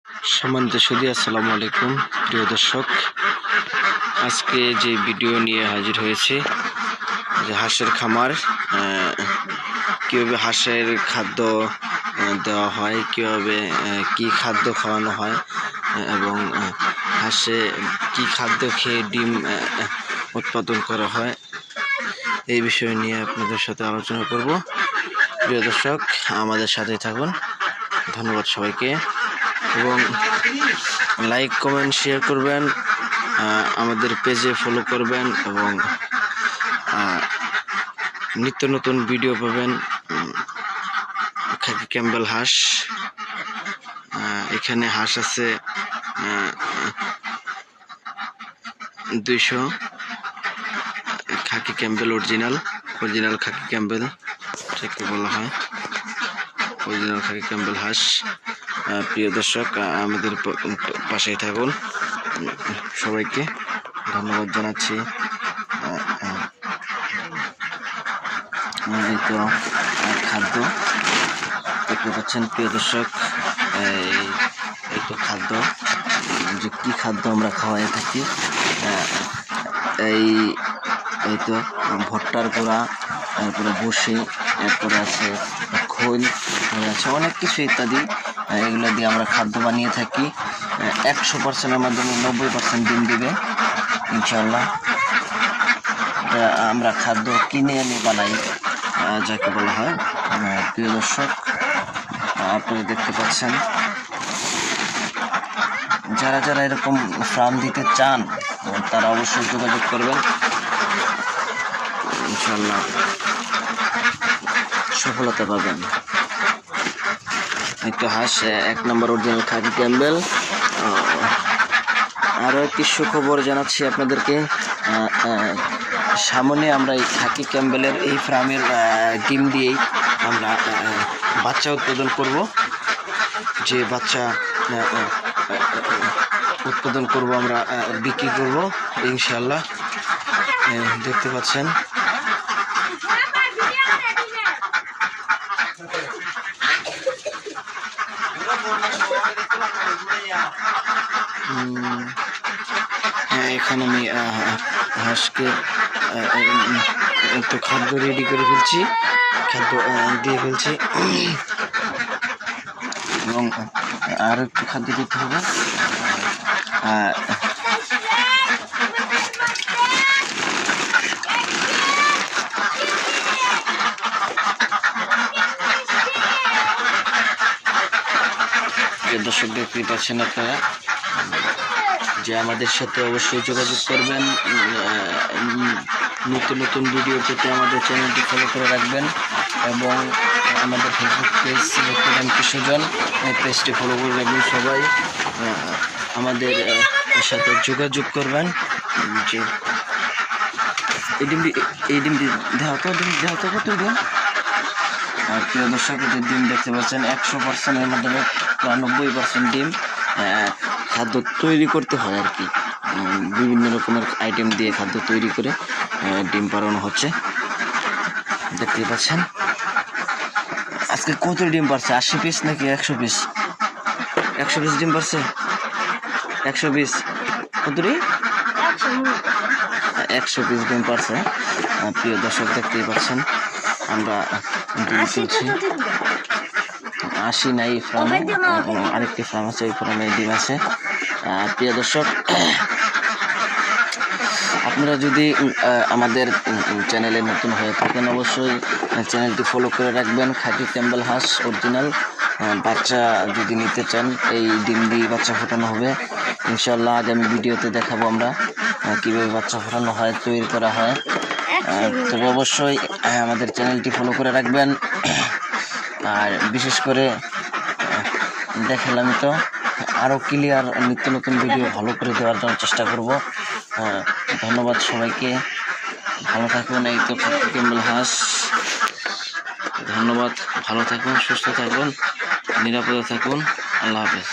সম্মানিত সুধী, আসসালামু আলাইকুম। প্রিয় দর্শক, আজকে যে ভিডিও নিয়ে হাজির হয়েছে যে হাঁসের খামার, কীভাবে হাঁসের খাদ্য দেওয়া হয়, কীভাবে কি খাদ্য খাওয়ানো হয় এবং হাঁসে কি খাদ্য খেয়ে ডিম উৎপাদন করা হয়, এই বিষয় নিয়ে আপনাদের সাথে আলোচনা করব। প্রিয় দর্শক, আমাদের সাথে থাকুন। ধন্যবাদ সবাইকে, এবং লাইক কমেন্ট শেয়ার করবেন, আমাদের পেজে ফলো করবেন এবং নিত্য নতুন ভিডিও পাবেন। খাকি ক্যাম্বেল হাঁস, এখানে হাঁস আছে 200 খাকি ক্যাম্বেল, অরিজিনাল খাকি ক্যাম্বেল যাকে বলা হয়, অরিজিনাল খাকি ক্যাম্বেল হাঁস। প্রিয় দর্শক, আমাদের পাশেই থাকুন। সবাইকে ধন্যবাদ জানাচ্ছি। এই তো খাদ্য দেখতে পাচ্ছেন প্রিয় দর্শক, এই তো খাদ্য, যে কি খাদ্য আমরা খাওয়াই থাকি। এই তো ভুট্টার গুঁড়া, তারপরে ভুসি, এরপরে আছে খোল, আছে অনেক কিছু ইত্যাদি। এগুলো দিয়ে আমরা খাদ্য বানিয়ে থাকি। 100%-এর মাধ্যমে 90% ডিম দিবে ইনশাল্লাহ। আমরা খাদ্য কিনে এনে বানাই, যাকে বলা হয়। প্রিয় দর্শক, আপনারা দেখতে পাচ্ছেন, যারা যারা এরকম ফার্ম দিতে চান তারা অবশ্যই যোগাযোগ করবেন। ইনশাল্লাহ সফলতা পাবেন। এই তো হাঁস 1 নম্বর অরিজিনাল খাকি ক্যাম্বেল। আরও একটি সুখবর জানাচ্ছি আপনাদেরকে। সামনে আমরা এই খাকি ক্যাম্বেলের এই ফার্মের ডিম দিয়েই আমরা বাচ্চা উৎপাদন করব। যে বাচ্চা উৎপাদন করব আমরা বিক্রি করব ইনশাল্লাহ। দেখতে পাচ্ছেন, এখানে আমি হাঁসকে একটু খাদ্য রেডি করে ফেলছি, খাদ্য দিয়ে ফেলছি, এবং আর একটু খাদ্য দিতে হবে। দর্শক, দেখতে পাচ্ছেন আপনারা যে আমাদের সাথে অবশ্যই যোগাযোগ করবেন। নিত্য নতুন ভিডিও পেতে আমাদের চ্যানেলটি ফলো করে রাখবেন, এবং আমাদের ফেসবুক পেজ সুজন, পেজটি ফলো করে রাখবেন। সবাই আমাদের সাথে যোগাযোগ করবেন। যে এই ডিম দেওয়া তো কত দিন। প্রিয় দর্শক, ডিম দেখতে পাচ্ছেন 100%-এর মাধ্যমে 90% ডিম খাদ্য তৈরি করতে হয় আর কি। বিভিন্ন রকমের আইটেম দিয়ে খাদ্য তৈরি করে ডিম পাড়ানো হচ্ছে। দেখতে পাচ্ছেন আজকে কত ডিম পারছে, 80 পিস নাকি 100 পিস? 100 পিস ডিম পারছে। 120 কত রে? 100 পিস ডিম পারছে। প্রিয় দর্শক, দেখতেই পাচ্ছেন আমরা ডিম তুলছি। 80 নাই ফার্মে, আরেকটি ফার্ম আছে, ওই ফার্মে ডিম আছে। প্রিয় দর্শক, আপনারা যদি আমাদের চ্যানেলে নতুন হয়ে থাকেন অবশ্যই চ্যানেলটি ফলো করে রাখবেন। খাকি ক্যাম্বেল হাঁস অরিজিনাল বাচ্চা যদি নিতে চান, এই ডিম দিয়ে বাচ্চা ফোটানো হবে ইনশাল্লাহ। আগামী ভিডিওতে দেখাবো আমরা কীভাবে বাচ্চা ফোটানো হয়, তৈরি করা হয়। তবে অবশ্যই আমাদের চ্যানেলটি ফলো করে রাখবেন। আর বিশেষ করে দেখালাম তো, আরও ক্লিয়ার নিত্য নতুন ভিডিও ভালো করে দেওয়ার জন্য চেষ্টা করব। ধন্যবাদ সবাইকে, ভালো থাকুন। এই তো খাকি ক্যাম্বেল হাঁস। ধন্যবাদ, ভালো থাকুন, সুস্থ থাকুন, নিরাপদে থাকুন। আল্লাহ হাফেজ।